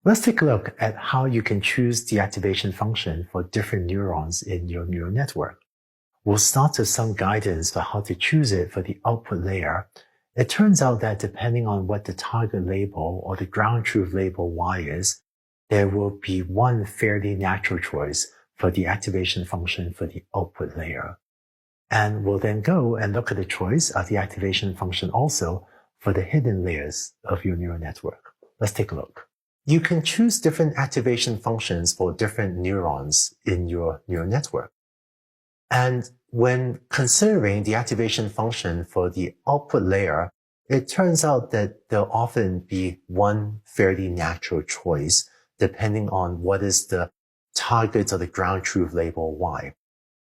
Let's take a look at how you can choose the activation function for different neurons in your neural network. We'll start with some guidance for how to choose it for the output layer. It turns out that depending on what the target label or the ground truth label Y is, there will be one fairly natural choice for the activation function for the output layer. And we'll then go and look at the choice of the activation function also for the hidden layers of your neural network. Let's take a look. You can choose different activation functions for different neurons in your neural network. And when considering the activation function for the output layer, it turns out that there'll often be one fairly natural choice depending on what is the target or the ground truth label Y.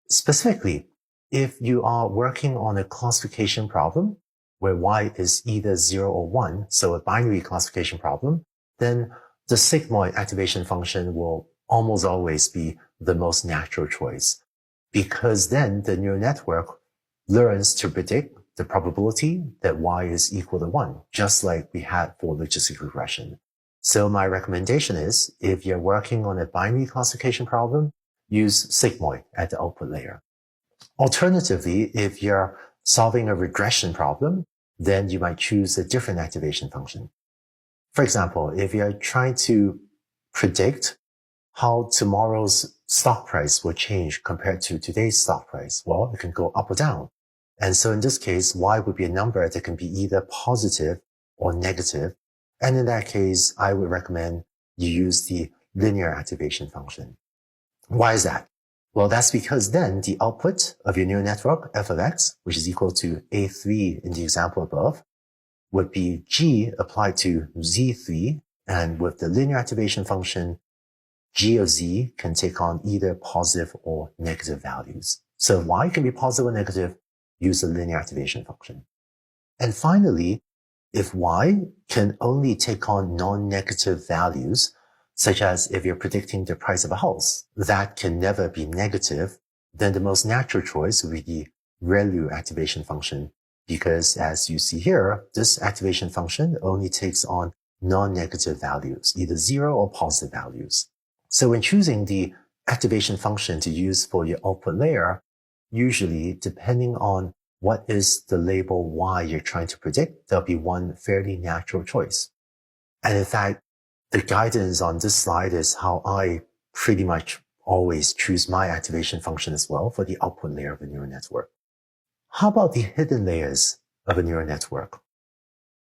Specifically, if you are working on a classification problem where Y is either 0 or 1, so a binary classification problem, then the sigmoid activation function will almost always be the most natural choice, because then the neural network learns to predict the probability that Y is equal to 1, just like we had for logistic regression. So my recommendation is, if you're working on a binary classification problem, use sigmoid at the output layer. Alternatively, if you're solving a regression problem, then you might choose a different activation function. For example, if you're trying to predict how tomorrow's stock price will change compared to today's stock price, well, it can go up or down. And so in this case, Y would be a number that can be either positive or negative. And in that case, I would recommend you use the linear activation function. Why is that? Well, that's because then the output of your neural network, f of x, which is equal to A3 in the example above, would be G applied to Z3. And with the linear activation function, G of Z can take on either positive or negative values. So Y can be positive or negative, use the linear activation function. And finally, if Y can only take on non-negative values, such as if you're predicting the price of a house, that can never be negative, then the most natural choice would be the ReLU activation function, because as you see here, this activation function only takes on non-negative values, either 0 or positive values. So when choosing the activation function to use for your output layer, usually depending on what is the label Y you're trying to predict, there'll be one fairly natural choice. And in fact, the guidance on this slide is how I pretty much always choose my activation function as well for the output layer of a neural network. How about the hidden layers of a neural network?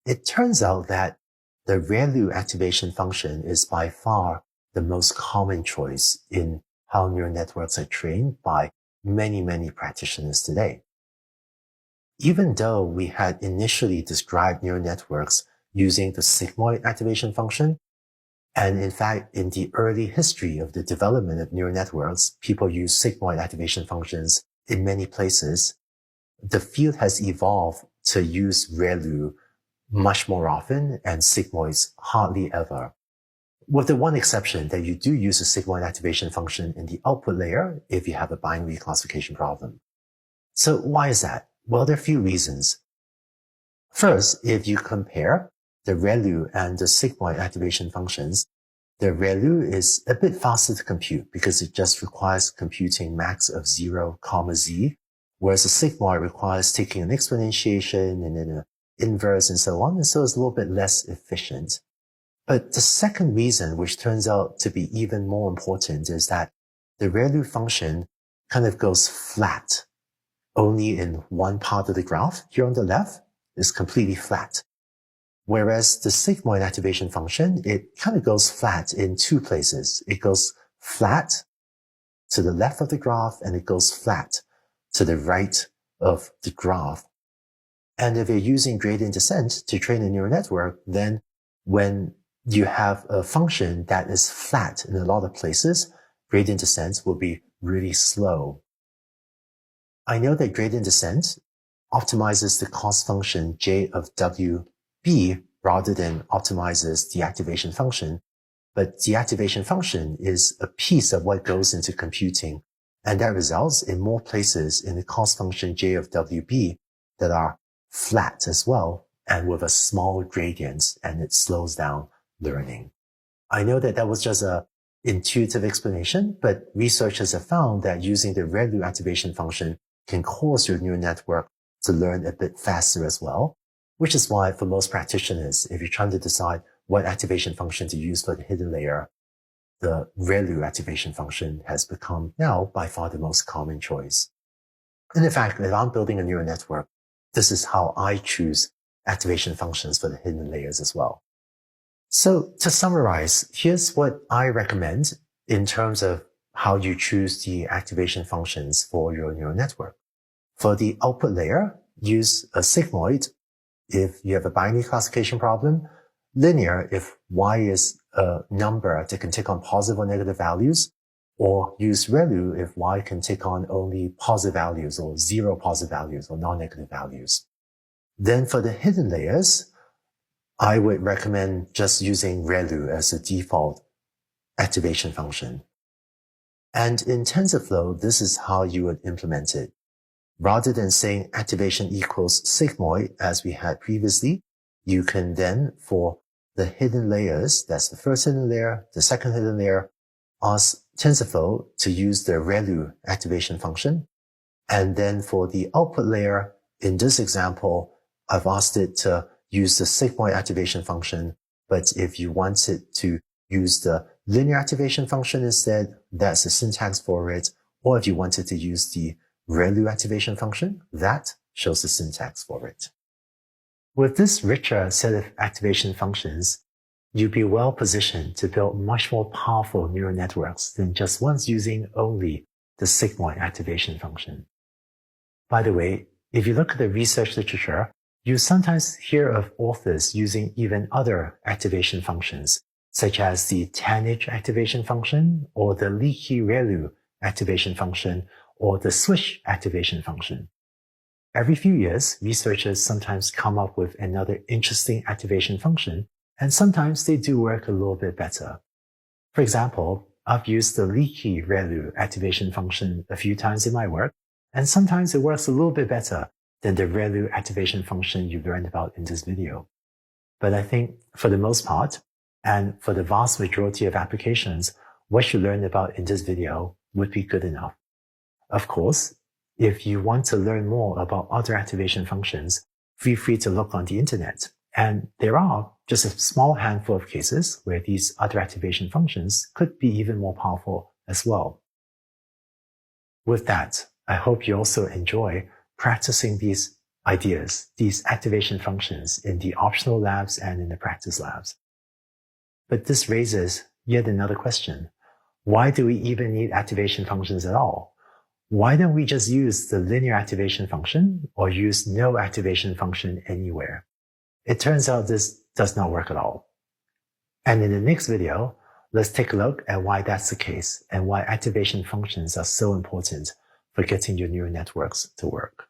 It turns out that the ReLU activation function is by far the most common choice in how neural networks are trained by many, many practitioners today. Even though we had initially described neural networks using the sigmoid activation function, and in fact, in the early history of the development of neural networks, people use sigmoid activation functions in many places, the field has evolved to use ReLU much more often and sigmoids hardly ever. With the one exception that you do use a sigmoid activation function in the output layer if you have a binary classification problem. So why is that? Well, there are a few reasons. First, if you compare the ReLU and the sigmoid activation functions, the ReLU is a bit faster to compute because it just requires computing max of 0, z, whereas the sigmoid requires taking an exponentiation and then an inverse and so on, and so it's a little bit less efficient. But the second reason, which turns out to be even more important, is that the ReLU function kind of goes flat. Only in one part of the graph, here on the left, is completely flat. Whereas the sigmoid activation function, it kind of goes flat in two places. It goes flat to the left of the graph, and it goes flat to the right of the graph. And if you're using gradient descent to train a neural network, then when you have a function that is flat in a lot of places, gradient descent will be really slow. I know that gradient descent optimizes the cost function J of WB rather than optimizes the activation function, but the activation function is a piece of what goes into computing, and that results in more places in the cost function J of WB that are flat as well and with a small gradient, and it slows down learning. I know that was just an intuitive explanation, but researchers have found that using the ReLU activation function can cause your neural network to learn a bit faster as well, which is why for most practitioners, if you're trying to decide what activation function to use for the hidden layer, the ReLU activation function has become now by far the most common choice. And in fact, if I'm building a neural network, this is how I choose activation functions for the hidden layers as well. So to summarize, here's what I recommend in terms of how you choose the activation functions for your neural network. For the output layer, use a sigmoid if you have a binary classification problem, linear if y is a number that can take on positive or negative values, or use ReLU if y can take on only positive values or zero positive values or non-negative values. Then for the hidden layers, I would recommend just using ReLU as a default activation function. And in TensorFlow, this is how you would implement it. Rather than saying activation equals sigmoid as we had previously, you can then, for the hidden layers, that's the first hidden layer, the second hidden layer, ask TensorFlow to use the ReLU activation function. And then for the output layer, in this example, I've asked it to use the sigmoid activation function. But if you want it to use the linear activation function instead, that's the syntax for it. Or if you wanted to use the ReLU activation function, that shows the syntax for it. With this richer set of activation functions, you'll be well positioned to build much more powerful neural networks than just ones using only the sigmoid activation function. By the way, if you look at the research literature, you sometimes hear of authors using even other activation functions, such as the tanh activation function, or the leaky ReLU activation function, or the swish activation function. Every few years, researchers sometimes come up with another interesting activation function, and sometimes they do work a little bit better. For example, I've used the leaky ReLU activation function a few times in my work, and sometimes it works a little bit better than the ReLU activation function you learned about in this video. But I think for the most part, and for the vast majority of applications, what you learned about in this video would be good enough. Of course, if you want to learn more about other activation functions, feel free to look on the internet. And there are just a small handful of cases where these other activation functions could be even more powerful as well. With that, I hope you also enjoy practicing these ideas, these activation functions in the optional labs and in the practice labs. But this raises yet another question. Why do we even need activation functions at all? Why don't we just use the linear activation function or use no activation function anywhere? It turns out this does not work at all. And in the next video, let's take a look at why that's the case and why activation functions are so important for getting your neural networks to work.